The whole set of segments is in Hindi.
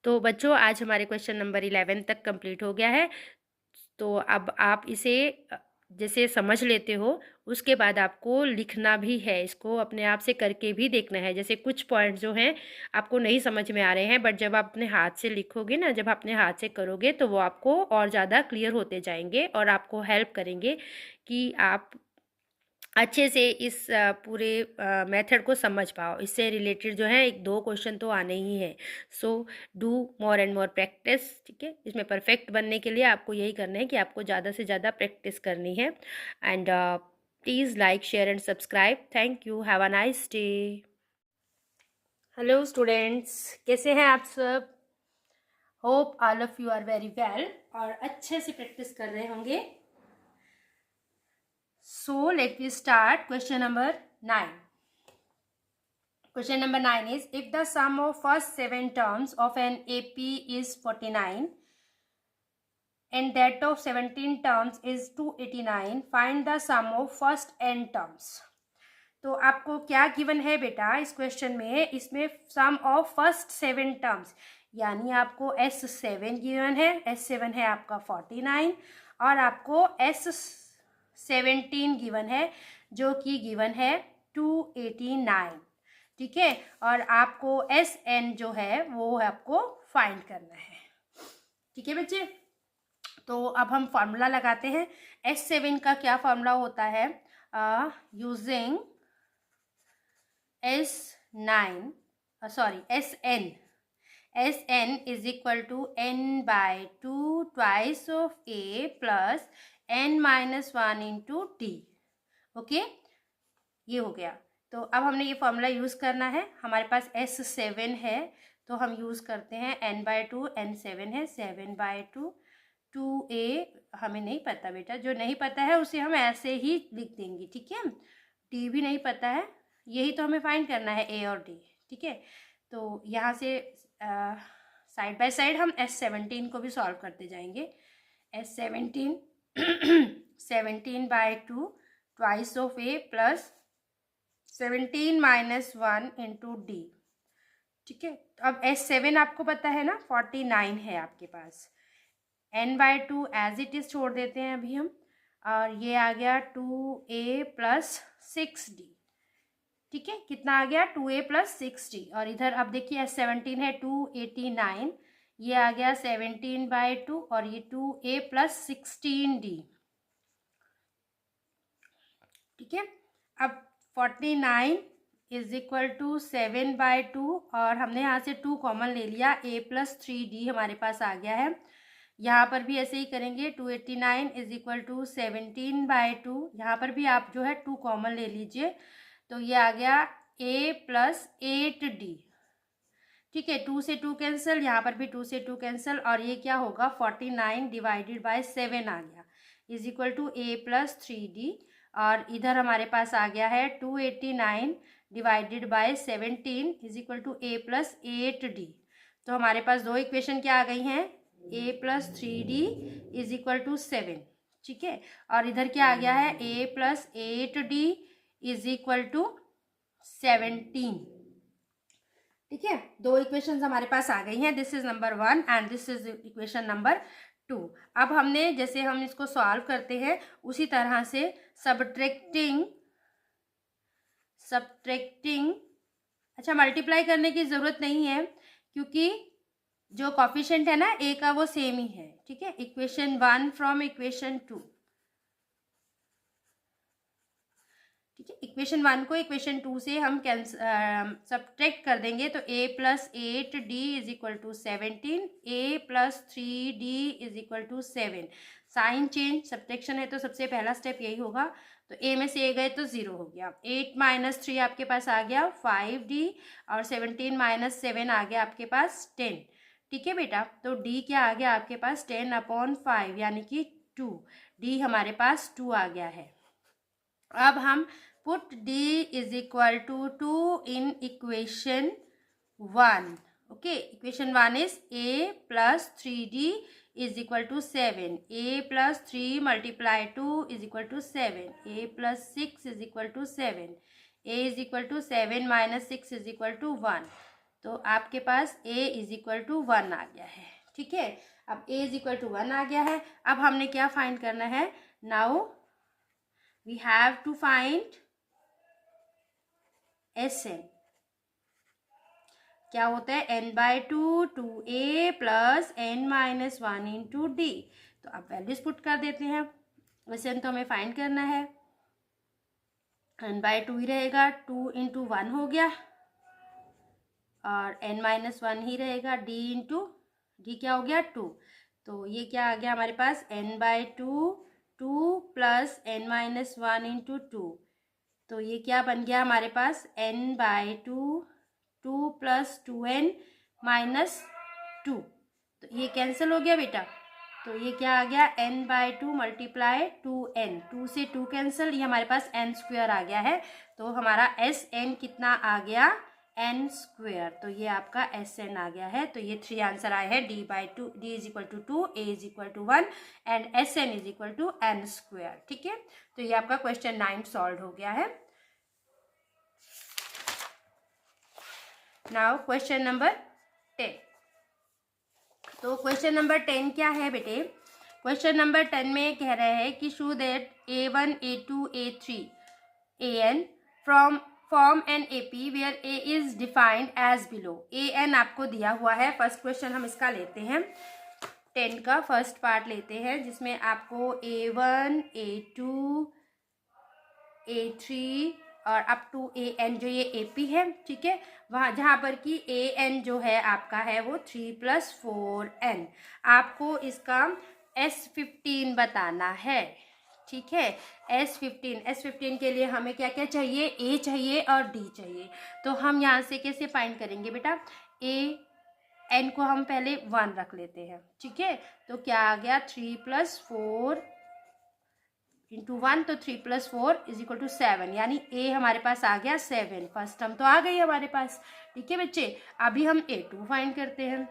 तो बच्चों आज हमारे क्वेश्चन नंबर 11 तक कंप्लीट हो गया है। तो अब आप इसे जैसे समझ लेते हो, उसके बाद आपको लिखना भी है, इसको अपने आप से करके भी देखना है। जैसे कुछ पॉइंट जो हैं आपको नहीं समझ में आ रहे हैं, बट जब आप अपने हाथ से लिखोगे ना, जब अपने हाथ से करोगे तो वो आपको और ज़्यादा क्लियर होते जाएंगे और आपको हेल्प करेंगे कि आप अच्छे से इस पूरे मेथड को समझ पाओ। इससे रिलेटेड जो है एक दो क्वेश्चन तो आने ही हैं। So do more and more practice. ठीक है, इसमें परफेक्ट बनने के लिए आपको यही करना है कि आपको ज़्यादा से ज़्यादा प्रैक्टिस करनी है। And please like share and subscribe. Thank you, have a nice day. Hello students, कैसे हैं आप सब? Hope all of you are very well और अच्छे से प्रैक्टिस कर रहे होंगे। So let me start question number 9. Question number 9 is, if the sum of first 7 terms of an AP is 49 and that of 17 terms is 289, find the sum of first n terms. तो आपको क्या गिवन है बेटा इस क्वेश्चन में? इसमें सम ऑफ फर्स्ट 7 टर्म्स, यानी आपको S7 गिवन है। S7 है आपका 49 और आपको S17 गिवन है, जो कि गिवन है 289। ठीक है, और आपको SN जो है वो आपको फाइंड करना है। ठीक है बच्चे, तो अब हम फॉर्मूला लगाते हैं। S7 का क्या फॉर्मूला होता है? Using SN is equal to n by 2 twice of A plus n minus 1 into D। Okay, ये हो गया। तो अब हमने ये फॉर्मूला यूज़ करना है। हमारे पास S7 है तो हम यूज़ करते हैं n by 2, n7 है 7 by 2, 2A हमें नहीं पता बेटा, जो नहीं पता है उसे हम ऐसे ही लिख देंगे। ठीक है, D भी नहीं पता है, यही तो हमें फाइंड करना है, A और D। ठीक है, तो यहाँ से साइड बाय साइड हम S17 को भी सॉल्व करते जाएंगे। S17 17 by 2 twice of A plus 17 minus 1 into D। ठीक है, तो अब S7 आपको पता है ना 49 है आपके पास। n by 2 as it is छोड़ देते हैं अभी हम, और ये आ गया 2A प्लस 6D। ठीक है, कितना आ गया? 2A plus 6D। और इधर अब देखिए S17 है 289, ये आ गया 17 by 2 और ये 2A प्लस 16D। ठीक है, अब 49 इज इक्वल टू 7 by 2 और हमने यहाँ से 2 कॉमन ले लिया, A प्लस 3D हमारे पास आ गया है। यहाँ पर भी ऐसे ही करेंगे, 289 इज इक्वल टू 17 by 2, यहाँ पर भी आप जो है 2 कॉमन ले लीजिए, तो ये आ गया A प्लस 8D। ठीक है, 2 से 2 कैंसिल, यहाँ पर भी 2 से 2 कैंसिल, और ये क्या होगा 49 डिवाइडेड बाय 7 आ गया, is equal to A plus 3D। और इधर हमारे पास आ गया है 289 divided by 17 is equal to A plus 8D। तो हमारे पास दो इक्वेशन क्या आ गई हैं? A plus 3D is equal to 7। ठीक है, और इधर क्या आ गया है? A plus 8D is equal to 17। ठीक है, दो इक्वेशंस हमारे पास आ गई हैं। This is number 1 and this is equation number 2। अब हमने जैसे हम इसको सॉल्व करते हैं उसी तरह से सब्ट्रैक्टिंग, अच्छा मल्टीप्लाई करने की ज़रूरत नहीं है क्योंकि जो कॉफिशिएंट है ना A का वो सेम ही है। ठीक है, इक्वेशन 1 फ्रॉम इक्वेशन 2। ठीक है, इक्वेशन 1 को इक्वेशन 2 से हम सब्ट्रैक्ट कर देंगे, तो A plus 8D is equal to 17, A plus 3D is equal to 7। Sign change, subtraction है तो सबसे पहला स्टेप यही होगा, तो A में से A गए तो 0 हो गया। 8 माइनस 3 आपके पास आ गया 5D और 17 माइनस 7 आ गया आपके पास 10। ठीक है बेटा, तो D क्या आ गया आपके पास? 10/5 यानी कि 2। D हमारे पास 2 आ गया है। अब हम put D is equal to 2 in equation 1। Okay, equation 1 is A plus 3D is equal to 7, A plus 3 multiply 2 is equal to 7, A plus 6 is equal to 7, A is equal to 7 minus 6 is equal to 1। तो आपके पास a इज इक्वल टू 1 आ गया है। ठीक है, अब a इज इक्वल टू 1 आ गया है। अब हमने क्या फाइंड करना है, now we have to find Sn। क्या होता है, n/2 2a plus n-1 into d. तो अब वैल्यूज पुट कर देते हैं। Sn तो हमें फाइंड करना है, n/2 ही रहेगा, 2 इंटू 1 हो गया और n-1 ही रहेगा, d इंटू डी क्या हो गया 2। तो ये क्या आ गया हमारे पास, n/2 2 प्लस n-1 इंटू 2। तो ये क्या बन गया हमारे पास, n/2 2 प्लस 2n माइनस 2। तो ये कैंसिल हो गया बेटा। तो ये क्या आ गया, n/2 मल्टीप्लाई 2n, 2 से 2 कैंसिल, ये हमारे पास n स्क्वायर आ गया है। तो हमारा Sn कितना आ गया, n स्क्वायर। तो ये आपका Sn आ गया है। तो ये 3 आंसर आए हैं, d/2, d is equal to 2, a is equal to 1 and Sn is equal to n square. ठीक है, तो ये आपका क्वेश्चन 9 सॉल्व हो गया है। Now question number 10। तो क्वेश्चन नंबर 10 क्या है बेटे, क्वेश्चन नंबर 10 में कह रहे हैं कि show that a1 a2 a3 an from an AP where a is defined as below. an आपको दिया हुआ है। फर्स्ट क्वेश्चन हम इसका लेते हैं, 10 का फर्स्ट पार्ट लेते हैं, जिसमें आपको a1 a2 a3 और अप टू an जो ये AP है, ठीक है, वहाँ जहाँ पर कि an जो है आपका है वो 3 + 4n। आपको इसका S15 बताना है। ठीक है, S15 के लिए हमें क्या क्या चाहिए, a चाहिए और d चाहिए। तो हम यहाँ से कैसे फाइंड करेंगे बेटा, n को हम पहले 1 रख लेते हैं। ठीक है, तो क्या आ गया, 3 + 4 इंटू 1, तो 3 + 4 इज इक्वल टू 7, यानी a हमारे पास आ गया 7। फर्स्ट टर्म तो आ गई हमारे पास। ठीक है बच्चे, अभी हम a2 फाइंड करते हैं।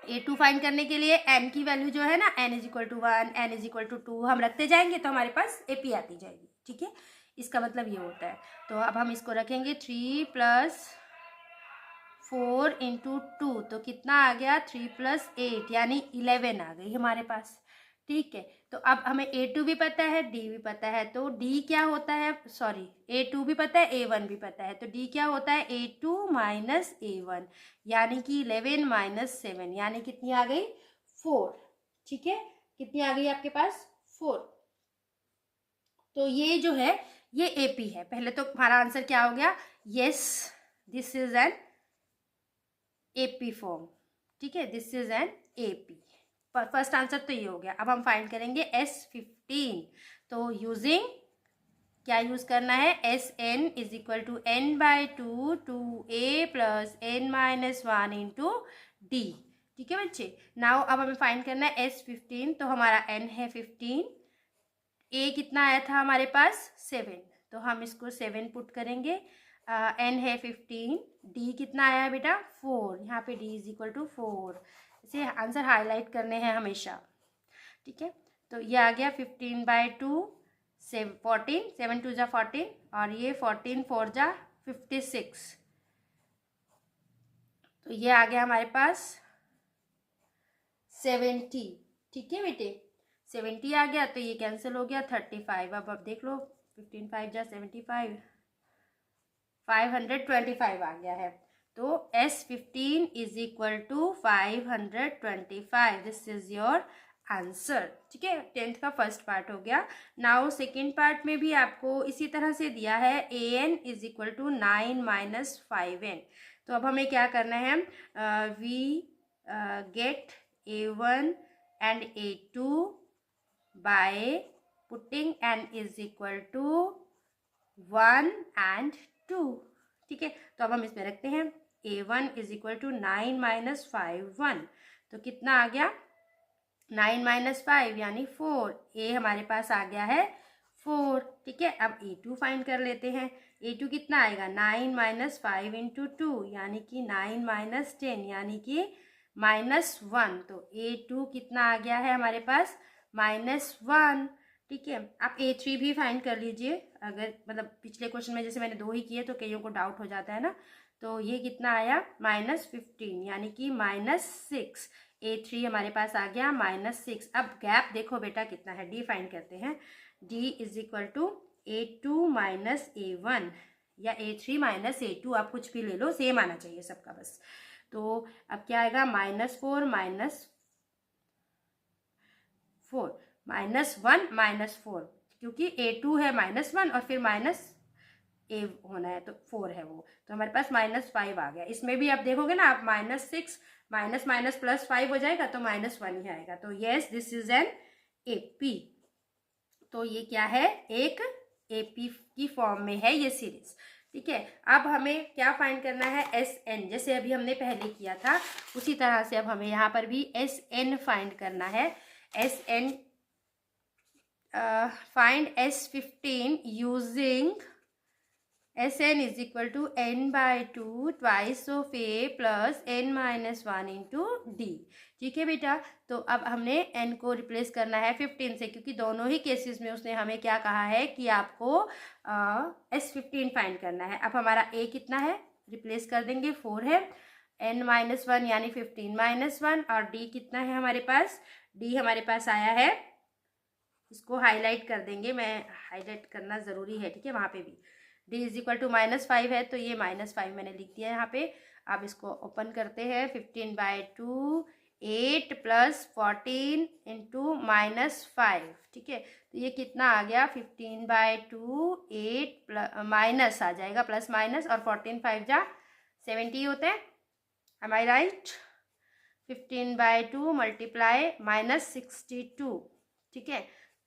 a2 फाइंड करने के लिए n की वैल्यू जो है ना, n is equal to 1, n is equal to 2 हम रखते जाएंगे तो हमारे पास AP आती जाएगी। ठीक है, इसका मतलब ये होता है। तो अब हम इसको रखेंगे 3 + 4 इंटू 2, तो कितना आ गया, 3 + 8 यानी 11 आ गई हमारे पास। ठीक है, तो अब हमें a2 भी पता है, d भी पता है, तो d क्या होता है, सॉरी a2 भी पता है, a1 भी पता है, तो d क्या होता है, a2 माइनस a1, यानी कि 11 - 7, यानी कितनी आ गई, 4। ठीक है, कितनी आ गई आपके पास, 4। तो ये जो है ये AP है। पहले तो हमारा आंसर क्या हो गया, yes this is an AP form. ठीक है, this is an AP। First answer तो ये हो गया। अब हम फाइंड करेंगे S15। तो यूजिंग क्या यूज करना है, Sn is equal to n/2 2a plus n-1 into d। ठीक है बच्चे, नाउ अब हमें फाइंड करना है S15। तो हमारा n है 15, a कितना आया था हमारे पास 7, तो हम इसको 7 पुट करेंगे। n है 15, d कितना आया बेटा 4, यहाँ पे d इज इक्वल टू 4। इसे आंसर हाईलाइट करने हैं हमेशा। ठीक है, तो ये आ गया 15/2 14, 7 2 जा 14 और ये 14 4 जा 56। तो ये आ गया हमारे पास 70। ठीक है बेटे, 70 आ गया, तो ये कैंसिल हो गया 35। अब देख लो, 15 5 जा 75, 525 आ गया है। तो S15 is equal to 525। This is your answer. ठीक है, 10th का फर्स्ट पार्ट हो गया। नाउ सेकेंड पार्ट में भी आपको इसी तरह से दिया है, an is equal to 9 - 5n। तो अब हमें क्या करना है, we get a1 and a2 by putting n is equal to 1 and 2। ठीक है, तो अब हम इसमें रखते हैं a1 इज इक्वल टू 9 - 5 1, तो कितना आ गया 9 - 5 यानी 4। a हमारे पास आ गया है 4। ठीक है, अब a2 फाइंड कर लेते हैं। a2 कितना आएगा, 9 - 5 इंटू 2 यानी कि 9 - 10 यानी कि -1। तो a2 कितना आ गया है हमारे पास, -1। ठीक है। आप A3 भी फाइंड कर लीजिए, अगर मतलब पिछले क्वेश्चन में जैसे मैंने 2 ही किए तो कईयों को डाउट हो जाता है ना। तो ये कितना आया -15 यानी कि -6। A3 हमारे पास आ गया -6। अब गैप देखो बेटा कितना है, D फाइंड करते हैं। D is equal to A2 minus A1 या A3 माइनस A2, आप कुछ भी ले लो, सेम आना चाहिए सबका बस। तो अब क्या आएगा -4 -1 -4, क्योंकि A2 है -1 और फिर A होना है तो 4 है वो, तो हमारे पास -5 आ गया। इसमें भी आप देखोगे ना, आप -6 माइनस माइनस +5 हो जाएगा तो -1 ही आएगा। तो yes, this is an AP। तो ये क्या है, एक AP की फॉर्म में है ये सीरीज। ठीक है। अब हमें क्या फाइंड करना है, SN, जैसे अभी हमने पहले किया था उसी तरह से अब हमें यहाँ पर भी SN फाइंड करना है। SN find S15 using Sn is equal to n by 2 twice of A plus n minus 1 into D। ठीक है बेटा, तो अब हमने n को रिप्लेस करना है 15 से, क्योंकि दोनों ही केसेस में उसने हमें क्या कहा है कि आपको S15 फाइंड करना है। अब हमारा A कितना है, रिप्लेस कर देंगे, 4 है, n माइनस 1 यानी 15 माइनस 1, और D कितना है हमारे पास, D हमारे पास आया है, इसको हाईलाइट कर देंगे, मैं हाईलाइट करना ज़रूरी है, ठीक है, वहाँ पे भी D इज इक्वल टू -5 है, तो ये -5 मैंने लिख दिया यहाँ पे। अब इसको ओपन करते हैं, 15/2 8 + 14 इंटू -5। ठीक है, तो ये कितना आ गया, 15/2 8 माइनस आ जाएगा, प्लस माइनस, और 14 5 जा 70 होते हैं, एम आई राइट। 15/2 मल्टीप्लाई -62। ठीक है,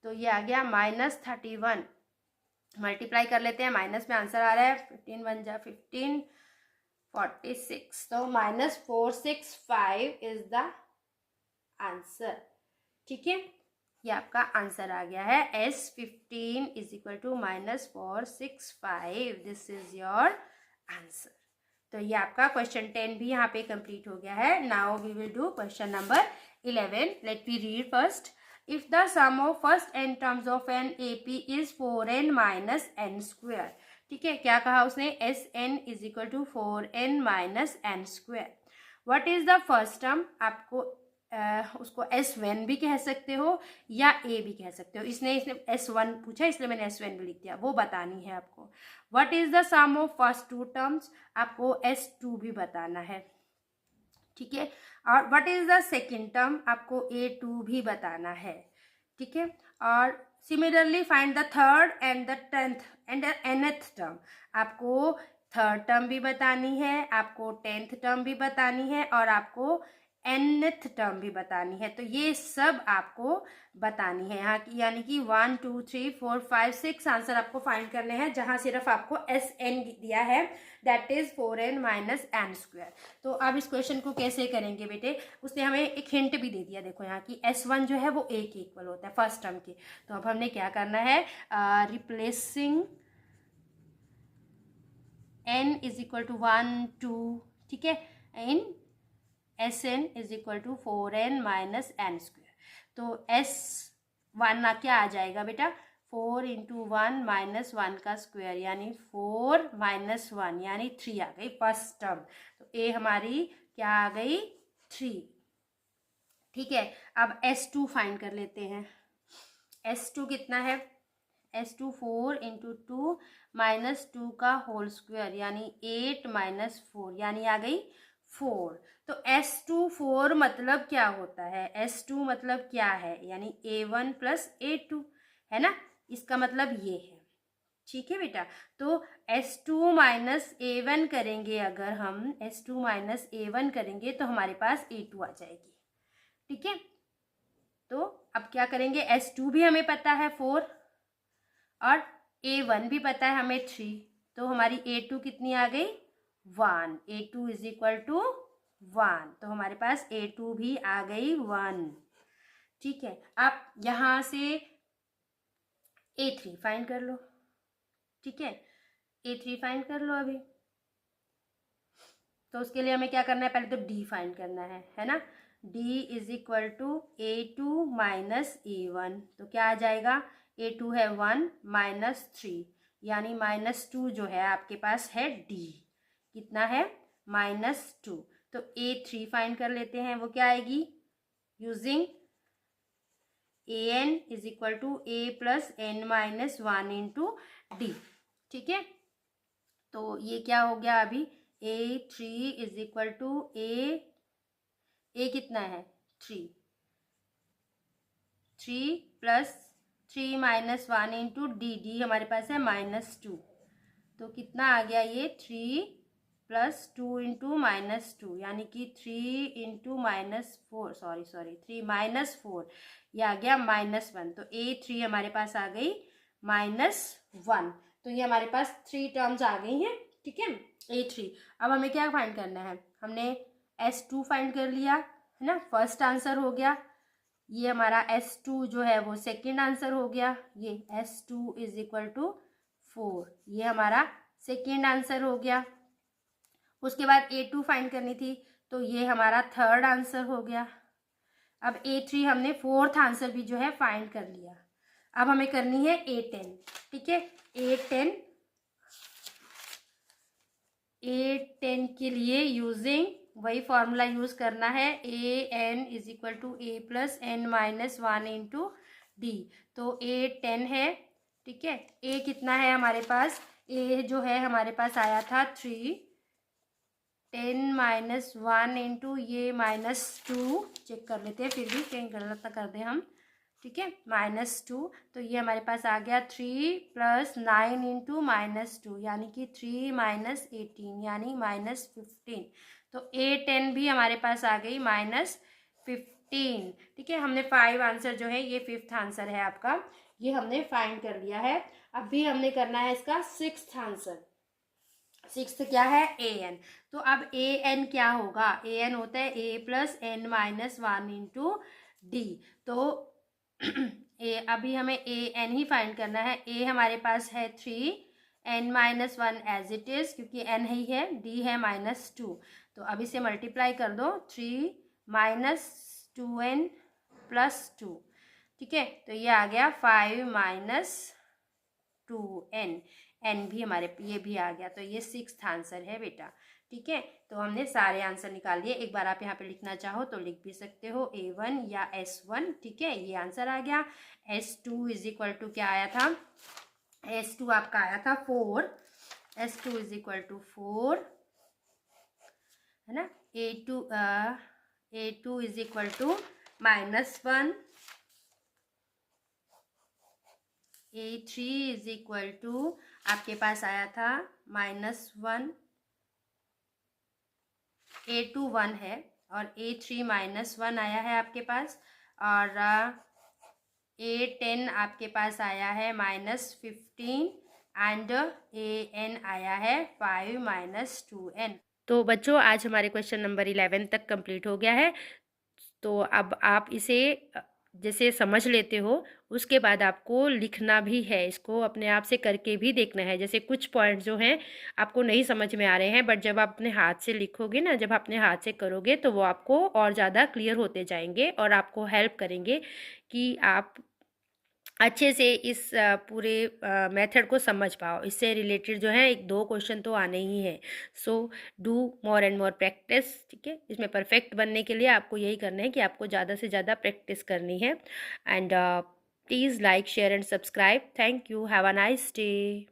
तो ये आ गया -31। मल्टीप्लाई कर लेते हैं, माइनस में आंसर आ रहा है, 15 1 जा 15, 46, तो -465 इज द आंसर। ठीक है, ये आपका आंसर आ गया है, S15 is equal to -465, this is your answer. तो ये आपका क्वेश्चन 10 भी यहाँ पे कंप्लीट हो गया है। Now we will do question number 11। Let me read first. If the sum of first n terms of an AP is 4n minus n square। ठीक है, क्या कहा उसने, Sn is equal to 4n minus n square। What is the first term, आपको उसको S1 भी कह सकते हो या A भी कह सकते हो। इसने S1 पूछा इसलिए मैंने S1 भी लिख दिया, वो बतानी है आपको। What is the sum of first two terms, आपको S2 भी बताना है। ठीक है, और what is the second term, आपको A2 भी बताना है। ठीक है, और similarly find the third and the 10th and the nth term, आपको थर्ड टर्म भी बतानी है, आपको 10th टर्म भी बतानी है, और आपको nth टर्म भी बतानी है। तो ये सब आपको बतानी है यहाँ की, यानी कि 1 2 3 4 5 6 आंसर आपको फाइंड करने हैं, जहाँ सिर्फ आपको Sn दिया है, that is 4n minus n square. तो अब इस क्वेश्चन को कैसे करेंगे बेटे, उसने हमें एक हिंट भी दे दिया, देखो यहाँ की S1 जो है वो A के इक्वल होता है फर्स्ट टर्म के। तो अब हमने क्या करना है, replacing n is equal to 1 2, ठीक है, in Sn is equal to 4n minus n square. तो S1 क्या आ जाएगा बेटा, 4 इंटू 1 माइनस 1 का स्क्वायर, यानी 4 माइनस 1 यानी 3 आ गई फर्स्ट टर्म। तो A हमारी क्या आ गई, 3। ठीक है, अब S2 फाइंड कर लेते हैं। S2 कितना है, S2 4 इंटू 2 माइनस 2 का होल स्क्वायर, यानी 8 माइनस 4, यानी आ गई 4। तो S2 4 मतलब क्या होता है, S2 मतलब क्या है, यानी A1 प्लस A2 है ना, इसका मतलब ये है। ठीक है बेटा, तो S2 माइनस A1 करेंगे, अगर हम S2 माइनस A1 करेंगे तो हमारे पास A2 आ जाएगी। ठीक है, तो अब क्या करेंगे, S2 भी हमें पता है 4 और A1 भी पता है हमें 3, तो हमारी A2 कितनी आ गई, 1। A2 इज इक्वल टू 1, तो हमारे पास A2 भी आ गई 1। ठीक है, आप यहाँ से A3 फाइंड कर लो। ठीक है, A3 फाइंड कर लो अभी। तो उसके लिए हमें क्या करना है, पहले तो D फाइंड करना है ना। D is equal to A2 minus A1, तो क्या आ जाएगा, A2 है 1 -3 यानी -2 जो है आपके पास है D। कितना है? -2। तो A3 फाइंड कर लेते हैं, वो क्या आएगी? Using an is equal to a plus n minus 1 into d. ठीक है, तो ये क्या हो गया अभी? A3 is equal to a कितना है? 3 प्लस 3 माइनस 1 इंटू डी हमारे पास है -2। तो कितना आ गया ये? 3 प्लस 2 इंटू -2 यानी कि 3 इंटू -4, सॉरी 3 -4, ये आ गया -1। तो A3 हमारे पास आ गई -1। तो ये हमारे पास 3 टर्म्स आ गई हैं। ठीक है, A3। अब हमें क्या फाइंड करना है? हमने S2 फाइंड कर लिया है ना, फर्स्ट आंसर हो गया। ये हमारा S2 जो है वो सेकेंड आंसर हो गया। ये S2 इज इक्वल टू 4, ये हमारा सेकेंड आंसर हो गया। उसके बाद A2 फाइंड करनी थी, तो ये हमारा थर्ड आंसर हो गया। अब A3 हमने फोर्थ आंसर भी जो है फाइंड कर लिया। अब हमें करनी है A10। ठीक है, A10 के लिए यूजिंग वही फॉर्मूला यूज करना है, an is equal to a plus n minus 1 into d. तो A10 है। ठीक है, a कितना है हमारे पास? a जो है हमारे पास आया था 3, 10 माइनस 1 इंटू ये -2, चेक कर लेते हैं फिर भी कहीं गलत ना कर दें हम। ठीक है, -2, तो ये हमारे पास आ गया 3 प्लस 9 इंटू -2 यानी कि 3 माइनस 18 यानी -15। तो A10 भी हमारे पास आ गई -15। ठीक है, हमने 5 आंसर जो है, ये 5th आंसर है आपका, ये हमने फाइंड कर लिया है। अब भी हमने करना है इसका 6th आंसर। 6th क्या है? an। तो अब an क्या होगा? an होता है a plus n minus 1 into d. तो अभी हमें an ही फाइंड करना है। a हमारे पास है 3, n minus 1 as it is, क्योंकि n ही है, d है -2। तो अब इसे मल्टीप्लाई कर दो, 3 माइनस 2n प्लस 2। ठीक है, तो ये आ गया 5 माइनस 2n, n भी हमारे ये भी आ गया। तो ये 6th आंसर है बेटा। ठीक है, तो हमने सारे आंसर निकाल लिए। एक बार आप यहाँ पे लिखना चाहो तो लिख भी सकते हो, A1 या S1। ठीक है, ये आंसर आ गया। S2 इज इक्वल टू क्या आया था? S2 आपका आया था 4। S2 इज इक्वल टू 4 है ना। A2 is equal to -1। A3 is equal to आपके पास आया था -1। A2 1 है और A3 -1 आया है आपके पास। और A10 आपके पास आया है -15 एंड an आया है 5 माइनस 2n। तो बच्चों, आज हमारे क्वेश्चन नंबर 11 तक कंप्लीट हो गया है। तो अब आप इसे जैसे समझ लेते हो, उसके बाद आपको लिखना भी है, इसको अपने आप से करके भी देखना है। जैसे कुछ पॉइंट जो हैं आपको नहीं समझ में आ रहे हैं, बट जब आप अपने हाथ से लिखोगे ना, जब अपने हाथ से करोगे तो वो आपको और ज़्यादा क्लियर होते जाएंगे और आपको हेल्प करेंगे कि आप अच्छे से इस पूरे मेथड को समझ पाओ। इससे रिलेटेड जो है 1-2 क्वेश्चन तो आने ही हैं। So do more and more practice. ठीक है, इसमें परफेक्ट बनने के लिए आपको यही करना है कि आपको ज़्यादा से ज़्यादा प्रैक्टिस करनी है। And please like, share and subscribe. Thank you. Have a nice day.